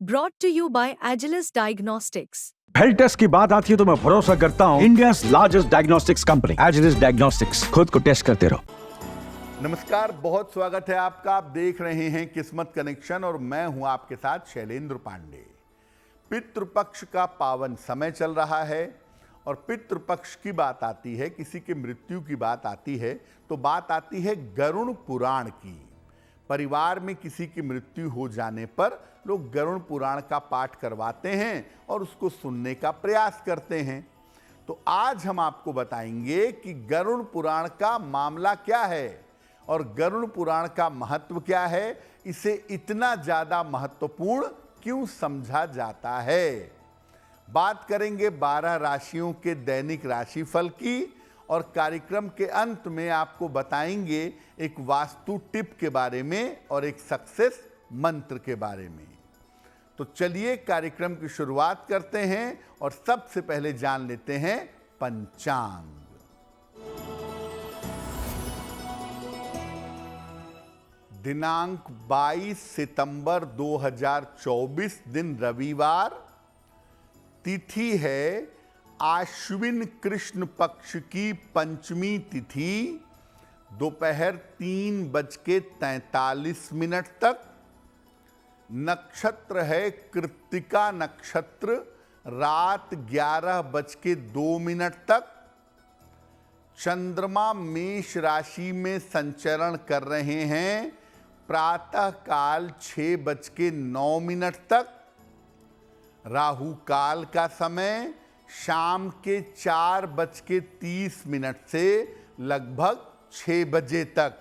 Brought to you by Agilus Diagnostics. Health test की बात आती है तो मैं भरोसा करता हूँ India's largest diagnostics company Agilus diagnostics. खुद को टेस्ट करते रहो। नमस्कार, बहुत स्वागत है आपका। आप देख रहे हैं किस्मत कनेक्शन और मैं हूं आपके साथ शैलेंद्र पांडे। पितृपक्ष का पावन समय चल रहा है और पितृपक्ष की बात आती है, किसी की मृत्यु की बात आती है तो बात आती है गरुड़ पुराण की। परिवार में किसी की मृत्यु हो जाने पर लोग गरुड़ पुराण का पाठ करवाते हैं और उसको सुनने का प्रयास करते हैं। तो आज हम आपको बताएंगे कि गरुड़ पुराण का मामला क्या है और गरुड़ पुराण का महत्व क्या है, इसे इतना ज़्यादा महत्वपूर्ण क्यों समझा जाता है। बात करेंगे 12 राशियों के दैनिक राशिफल की और कार्यक्रम के अंत में आपको बताएंगे एक वास्तु टिप के बारे में और एक सक्सेस मंत्र के बारे में। तो चलिए कार्यक्रम की शुरुआत करते हैं और सबसे पहले जान लेते हैं पंचांग। दिनांक 22 सितंबर 2024 दिन रविवार, तिथि है आश्विन कृष्ण पक्ष की पंचमी तिथि, दोपहर 3:43 तक। नक्षत्र है कृत्तिका नक्षत्र, रात 11:02 तक। चंद्रमा मेष राशि में संचरण कर रहे हैं, प्रातः काल 6:09 तक। राहु काल का समय शाम के 4:30 से लगभग 6 बजे तक।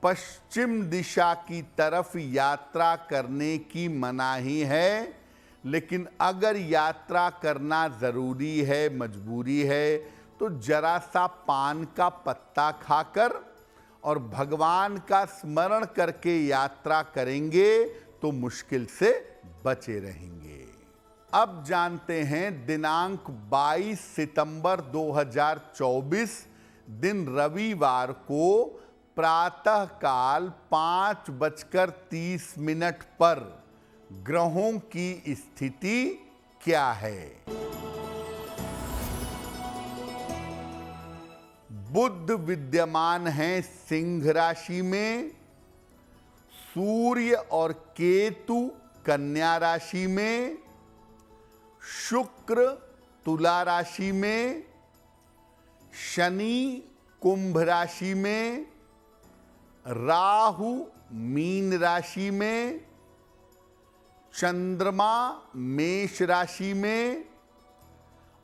पश्चिम दिशा की तरफ यात्रा करने की मनाही है, लेकिन अगर यात्रा करना ज़रूरी है, मजबूरी है, तो जरा सा पान का पत्ता खाकर और भगवान का स्मरण करके यात्रा करेंगे तो मुश्किल से बचे रहेंगे। अब जानते हैं दिनांक 22 सितंबर 2024 दिन रविवार को प्रातः काल 5:30 पर ग्रहों की स्थिति क्या है। बुध विद्यमान है सिंह राशि में, सूर्य और केतु कन्या राशि में, शुक्र तुला राशि में, शनि कुंभ राशि में, राहु मीन राशि में, चंद्रमा मेष राशि में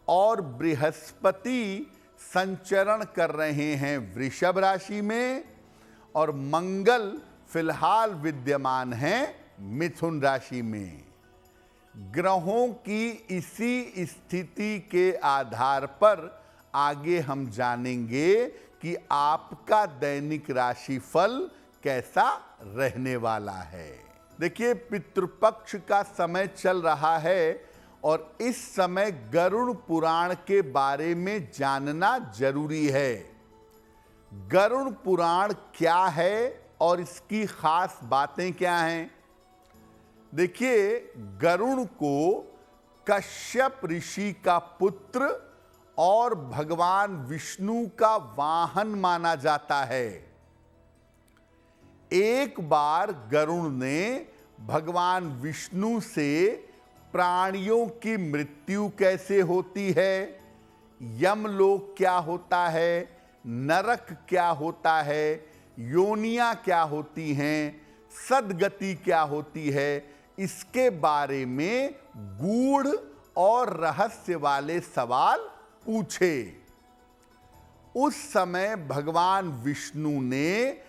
और बृहस्पति संचरण कर रहे हैं वृषभ राशि में और मंगल फिलहाल विद्यमान हैं मिथुन राशि में। ग्रहों की इसी स्थिति के आधार पर आगे हम जानेंगे कि आपका दैनिक राशिफल कैसा रहने वाला है। देखिए, पितृपक्ष का समय चल रहा है और इस समय गरुड़ पुराण के बारे में जानना जरूरी है। गरुड़ पुराण क्या है और इसकी खास बातें क्या हैं। देखिए, गरुड़ को कश्यप ऋषि का पुत्र और भगवान विष्णु का वाहन माना जाता है। एक बार गरुड़ ने भगवान विष्णु से प्राणियों की मृत्यु कैसे होती है, यमलोक क्या होता है, नरक क्या होता है, योनियां क्या होती हैं, सदगति क्या होती है, इसके बारे में गूढ़ और रहस्य वाले सवाल पूछे। उस समय भगवान विष्णु ने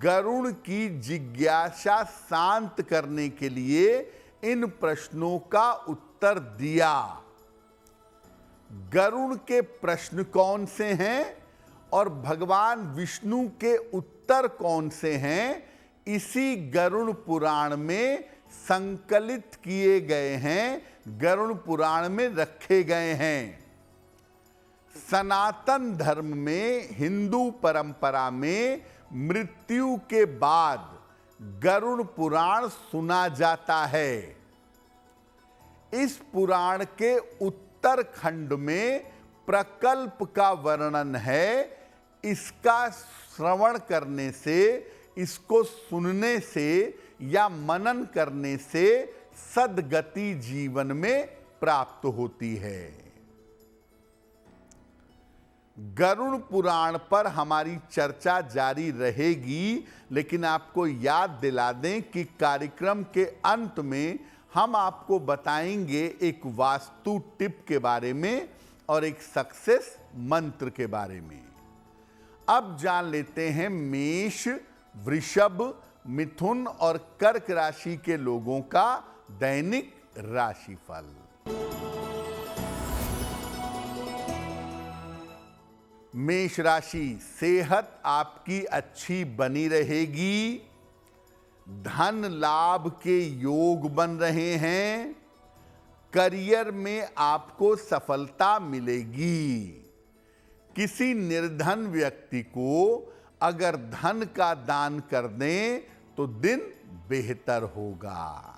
गरुड़ की जिज्ञासा शांत करने के लिए इन प्रश्नों का उत्तर दिया। गरुड़ के प्रश्न कौन से हैं और भगवान विष्णु के उत्तर कौन से हैं, इसी गरुड़ पुराण में संकलित किए गए हैं, गरुड़ पुराण में रखे गए हैं। सनातन धर्म में, हिंदू परंपरा में मृत्यु के बाद गरुड़ पुराण सुना जाता है। इस पुराण के उत्तरखंड में प्रकल्प का वर्णन है। इसका श्रवण करने से, इसको सुनने से या मनन करने से सद्गति जीवन में प्राप्त होती है। गरुड़ पुराण पर हमारी चर्चा जारी रहेगी, लेकिन आपको याद दिला दें कि कार्यक्रम के अंत में हम आपको बताएंगे एक वास्तु टिप के बारे में और एक सक्सेस मंत्र के बारे में। अब जान लेते हैं मेष, वृषभ, मिथुन और कर्क राशि के लोगों का दैनिक राशिफल। मेष राशि, सेहत आपकी अच्छी बनी रहेगी। धन लाभ के योग बन रहे हैं। करियर में आपको सफलता मिलेगी। किसी निर्धन व्यक्ति को अगर धन का दान कर दें तो दिन बेहतर होगा।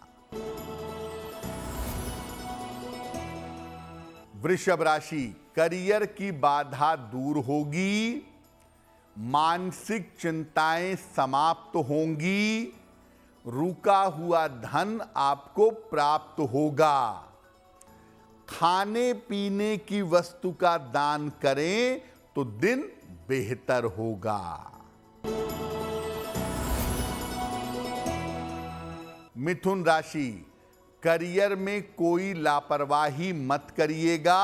वृषभ राशि, करियर की बाधा दूर होगी। मानसिक चिंताएं समाप्त होंगी। रुका हुआ धन आपको प्राप्त होगा। खाने पीने की वस्तु का दान करें तो दिन बेहतर होगा। मिथुन राशि, करियर में कोई लापरवाही मत करिएगा।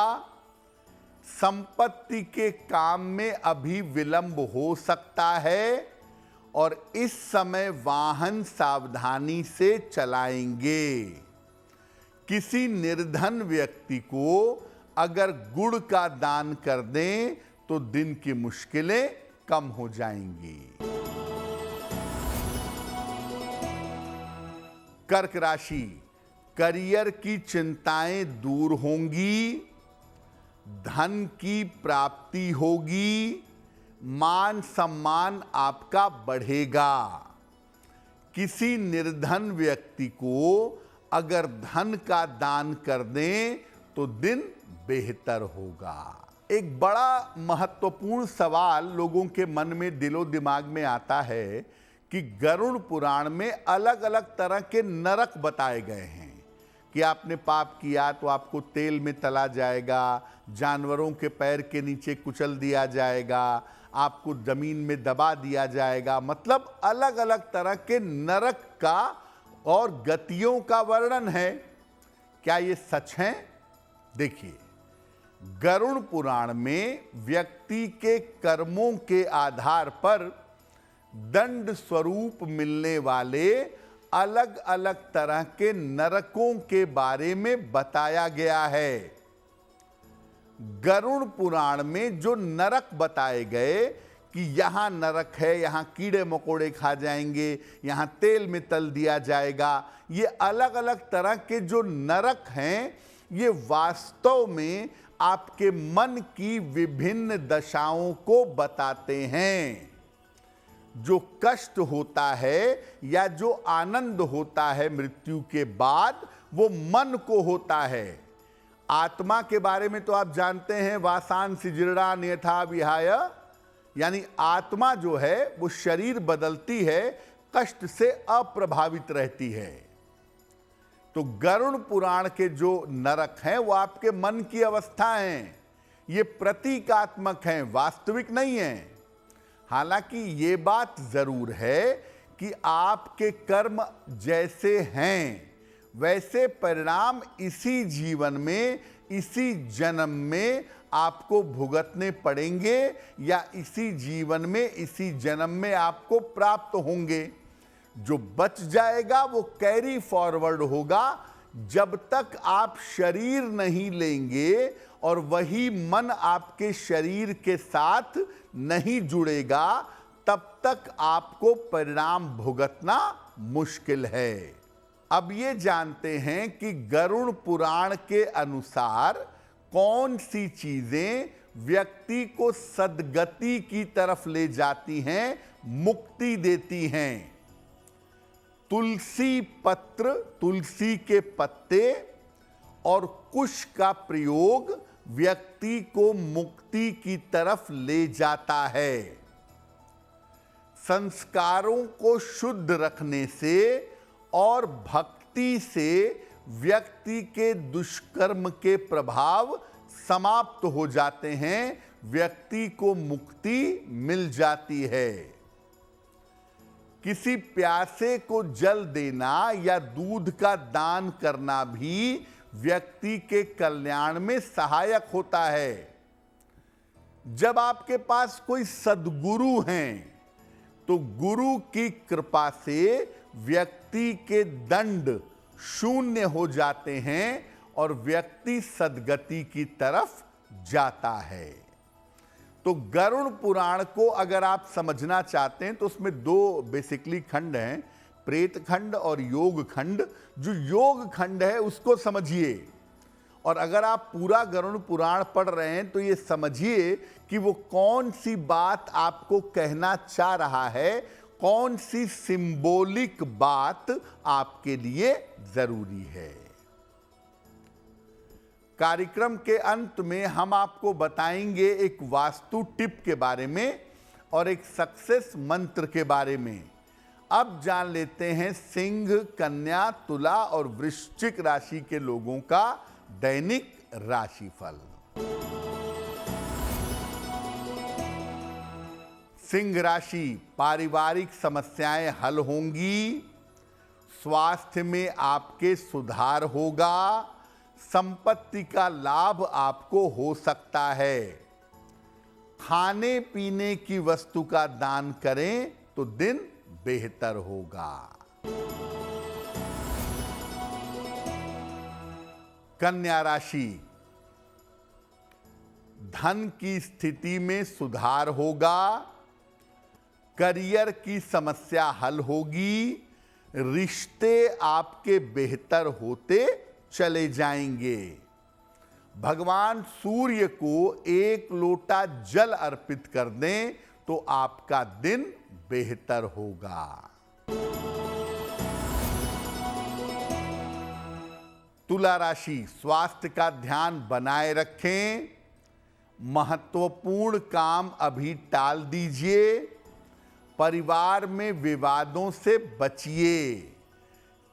संपत्ति के काम में अभी विलंब हो सकता है और इस समय वाहन सावधानी से चलाएंगे। किसी निर्धन व्यक्ति को अगर गुड़ का दान कर दें तो दिन की मुश्किलें कम हो जाएंगी। कर्क राशि, करियर की चिंताएं दूर होंगी। धन की प्राप्ति होगी। मान सम्मान आपका बढ़ेगा। किसी निर्धन व्यक्ति को अगर धन का दान कर दें तो दिन बेहतर होगा। एक बड़ा महत्वपूर्ण सवाल लोगों के मन में, दिलो दिमाग में आता है कि गरुड़ पुराण में अलग अलग तरह के नरक बताए गए हैं कि आपने पाप किया तो आपको तेल में तला जाएगा, जानवरों के पैर के नीचे कुचल दिया जाएगा, आपको जमीन में दबा दिया जाएगा। मतलब अलग अलग तरह के नरक का और गतियों का वर्णन है। क्या ये सच है? देखिए, गरुड़ पुराण में व्यक्ति के कर्मों के आधार पर दंड स्वरूप मिलने वाले अलग अलग तरह के नरकों के बारे में बताया गया है। गरुड़ पुराण में जो नरक बताए गए कि यहां नरक है, यहां कीड़े मकोड़े खा जाएंगे, यहां तेल में तल दिया जाएगा, ये अलग अलग तरह के जो नरक हैं, ये वास्तव में आपके मन की विभिन्न दशाओं को बताते हैं। जो कष्ट होता है या जो आनंद होता है मृत्यु के बाद, वो मन को होता है। आत्मा के बारे में तो आप जानते हैं, वासांसि जीर्णान यथा विहाय, यानी आत्मा जो है वो शरीर बदलती है, कष्ट से अप्रभावित रहती है। तो गरुड़ पुराण के जो नरक हैं वो आपके मन की अवस्था हैं। ये प्रतीकात्मक हैं, वास्तविक नहीं हैं। हालांकि ये बात जरूर है कि आपके कर्म जैसे हैं वैसे परिणाम इसी जीवन में, इसी जन्म में आपको भुगतने पड़ेंगे या इसी जीवन में, इसी जन्म में आपको प्राप्त होंगे। जो बच जाएगा वो कैरी फॉरवर्ड होगा। जब तक आप शरीर नहीं लेंगे और वही मन आपके शरीर के साथ नहीं जुड़ेगा, तब तक आपको परिणाम भुगतना मुश्किल है। अब ये जानते हैं कि गरुड़ पुराण के अनुसार कौन सी चीजें व्यक्ति को सद्गति की तरफ ले जाती हैं, मुक्ति देती हैं। तुलसी पत्र, तुलसी के पत्ते और कुश का प्रयोग व्यक्ति को मुक्ति की तरफ ले जाता है। संस्कारों को शुद्ध रखने से और भक्ति से व्यक्ति के दुष्कर्म के प्रभाव समाप्त हो जाते हैं, व्यक्ति को मुक्ति मिल जाती है। किसी प्यासे को जल देना या दूध का दान करना भी व्यक्ति के कल्याण में सहायक होता है। जब आपके पास कोई सद्गुरु हैं, तो गुरु की कृपा से व्यक्ति के दंड शून्य हो जाते हैं और व्यक्ति सद्गति की तरफ जाता है। तो गरुड़ पुराण को अगर आप समझना चाहते हैं तो उसमें दो बेसिकली खंड हैं, प्रेत खंड और योग खंड। जो योग खंड है उसको समझिए, और अगर आप पूरा गरुड़ पुराण पढ़ रहे हैं तो ये समझिए कि वो कौन सी बात आपको कहना चाह रहा है, कौन सी सिंबॉलिक बात आपके लिए जरूरी है। कार्यक्रम के अंत में हम आपको बताएंगे एक वास्तु टिप के बारे में और एक सक्सेस मंत्र के बारे में। अब जान लेते हैं सिंह, कन्या, तुला और वृश्चिक राशि के लोगों का दैनिक राशिफल। सिंह राशि, पारिवारिक समस्याएं हल होंगी, स्वास्थ्य में आपके सुधार होगा, संपत्ति का लाभ आपको हो सकता है। खाने पीने की वस्तु का दान करें तो दिन बेहतर होगा। कन्या राशि, धन की स्थिति में सुधार होगा, करियर की समस्या हल होगी, रिश्ते आपके बेहतर होते चले जाएंगे। भगवान सूर्य को 1 लोटा जल अर्पित कर दें तो आपका दिन बेहतर होगा। तुला राशि, स्वास्थ्य का ध्यान बनाए रखें, महत्वपूर्ण काम अभी टाल दीजिए, परिवार में विवादों से बचिए।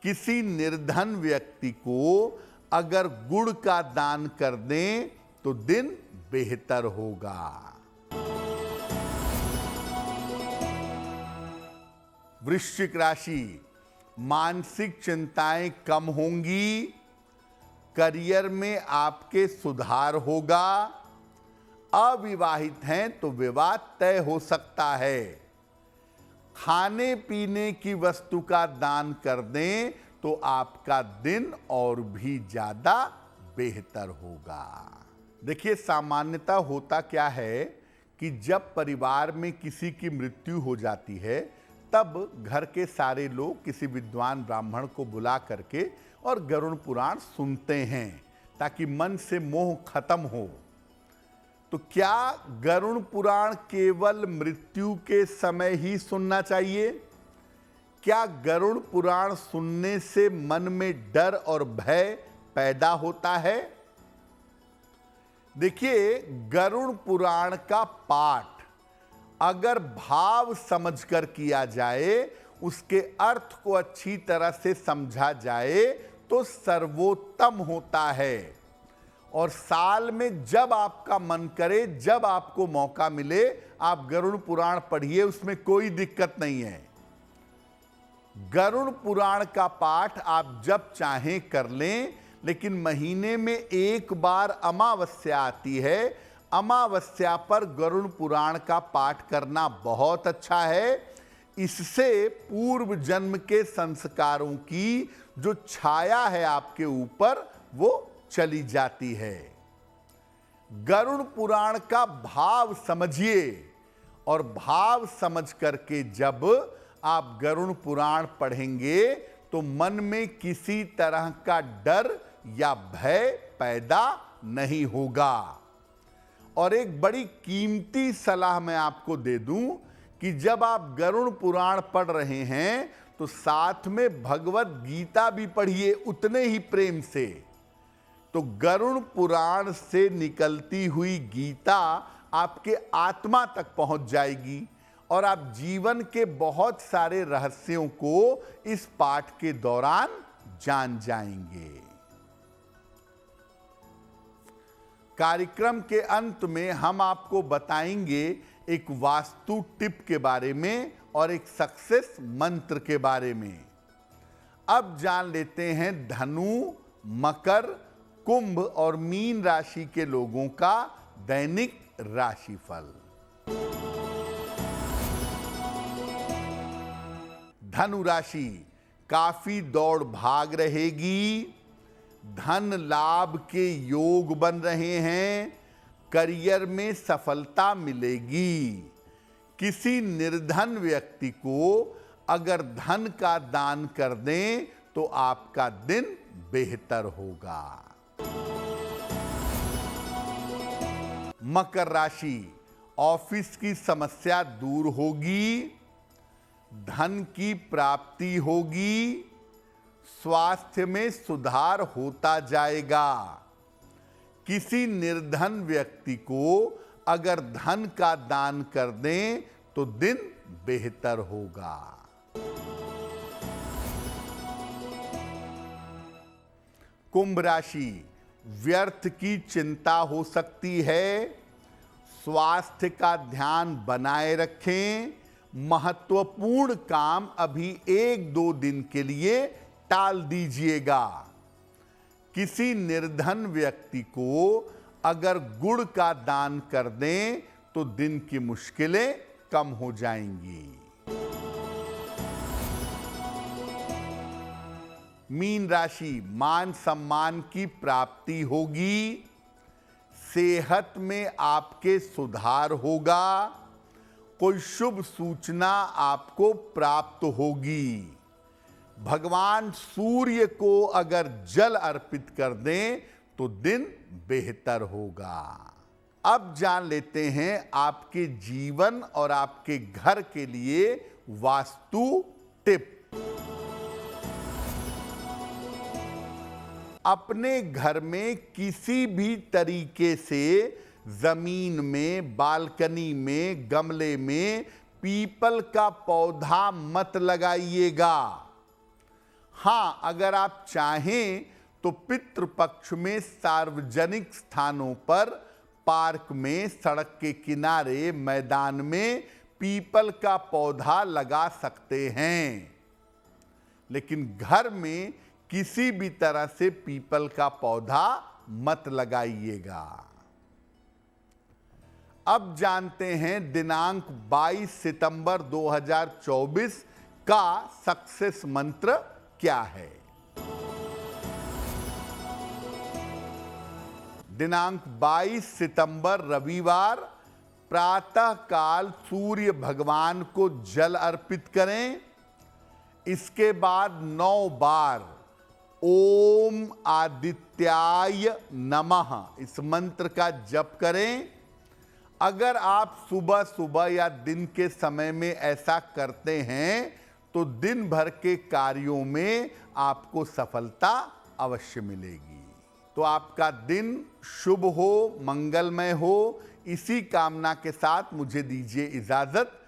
किसी निर्धन व्यक्ति को अगर गुड़ का दान कर दें तो दिन बेहतर होगा। वृश्चिक राशि, मानसिक चिंताएं कम होंगी, करियर में आपके सुधार होगा, अविवाहित हैं तो विवाह तय हो सकता है। खाने पीने की वस्तु का दान कर दें तो आपका दिन और भी ज्यादा बेहतर होगा। देखिए, सामान्यतः होता क्या है कि जब परिवार में किसी की मृत्यु हो जाती है तब घर के सारे लोग किसी विद्वान ब्राह्मण को बुला करके और गरुड़ पुराण सुनते हैं ताकि मन से मोह खत्म हो। तो क्या गरुड़ पुराण केवल मृत्यु के समय ही सुनना चाहिए? क्या गरुड़ पुराण सुनने से मन में डर और भय पैदा होता है? देखिए, गरुड़ पुराण का पाठ अगर भाव समझकर किया जाए, उसके अर्थ को अच्छी तरह से समझा जाए तो सर्वोत्तम होता है। और साल में जब आपका मन करे, जब आपको मौका मिले, आप गरुड़ पुराण पढ़िए, उसमें कोई दिक्कत नहीं है। गरुड़ पुराण का पाठ आप जब चाहें कर लें, लेकिन महीने में एक बार अमावस्या आती है, अमावस्या पर गरुड़ पुराण का पाठ करना बहुत अच्छा है। इससे पूर्व जन्म के संस्कारों की जो छाया है आपके ऊपर, वो चली जाती है। गरुड़ पुराण का भाव समझिए, और भाव समझ करके जब आप गरुड़ पुराण पढ़ेंगे तो मन में किसी तरह का डर या भय पैदा नहीं होगा। और एक बड़ी कीमती सलाह मैं आपको दे दूं कि जब आप गरुड़ पुराण पढ़ रहे हैं तो साथ में भगवत गीता भी पढ़िए उतने ही प्रेम से। तो गरुड़ पुराण से निकलती हुई गीता आपके आत्मा तक पहुंच जाएगी और आप जीवन के बहुत सारे रहस्यों को इस पाठ के दौरान जान जाएंगे। कार्यक्रम के अंत में हम आपको बताएंगे एक वास्तु टिप के बारे में और एक सक्सेस मंत्र के बारे में। अब जान लेते हैं धनु, मकर, कुंभ और मीन राशि के लोगों का दैनिक राशिफल। धनु राशि, काफी दौड़ भाग रहेगी, धन लाभ के योग बन रहे हैं, करियर में सफलता मिलेगी। किसी निर्धन व्यक्ति को अगर धन का दान कर दें तो आपका दिन बेहतर होगा। मकर राशि, ऑफिस की समस्या दूर होगी, धन की प्राप्ति होगी, स्वास्थ्य में सुधार होता जाएगा। किसी निर्धन व्यक्ति को अगर धन का दान कर दें तो दिन बेहतर होगा। कुंभ राशि, व्यर्थ की चिंता हो सकती है, स्वास्थ्य का ध्यान बनाए रखें, महत्वपूर्ण काम अभी 1-2 दिन के लिए टाल दीजिएगा। किसी निर्धन व्यक्ति को अगर गुड़ का दान कर दें तो दिन की मुश्किलें कम हो जाएंगी। मीन राशि, मान सम्मान की प्राप्ति होगी, सेहत में आपके सुधार होगा, कोई शुभ सूचना आपको प्राप्त होगी। भगवान सूर्य को अगर जल अर्पित कर दें तो दिन बेहतर होगा। अब जान लेते हैं आपके जीवन और आपके घर के लिए वास्तु टिप। अपने घर में किसी भी तरीके से जमीन में, बालकनी में, गमले में पीपल का पौधा मत लगाइएगा। हाँ, अगर आप चाहें तो पितृपक्ष में सार्वजनिक स्थानों पर, पार्क में, सड़क के किनारे, मैदान में पीपल का पौधा लगा सकते हैं, लेकिन घर में किसी भी तरह से पीपल का पौधा मत लगाइएगा। अब जानते हैं दिनांक 22 सितंबर 2024 का सक्सेस मंत्र क्या है। दिनांक 22 सितंबर रविवार प्रातः काल सूर्य भगवान को जल अर्पित करें। इसके बाद 9 बार ओम आदित्याय नमः इस मंत्र का जप करें। अगर आप सुबह सुबह या दिन के समय में ऐसा करते हैं तो दिन भर के कार्यों में आपको सफलता अवश्य मिलेगी। तो आपका दिन शुभ हो, मंगलमय हो, इसी कामना के साथ मुझे दीजिए इजाजत।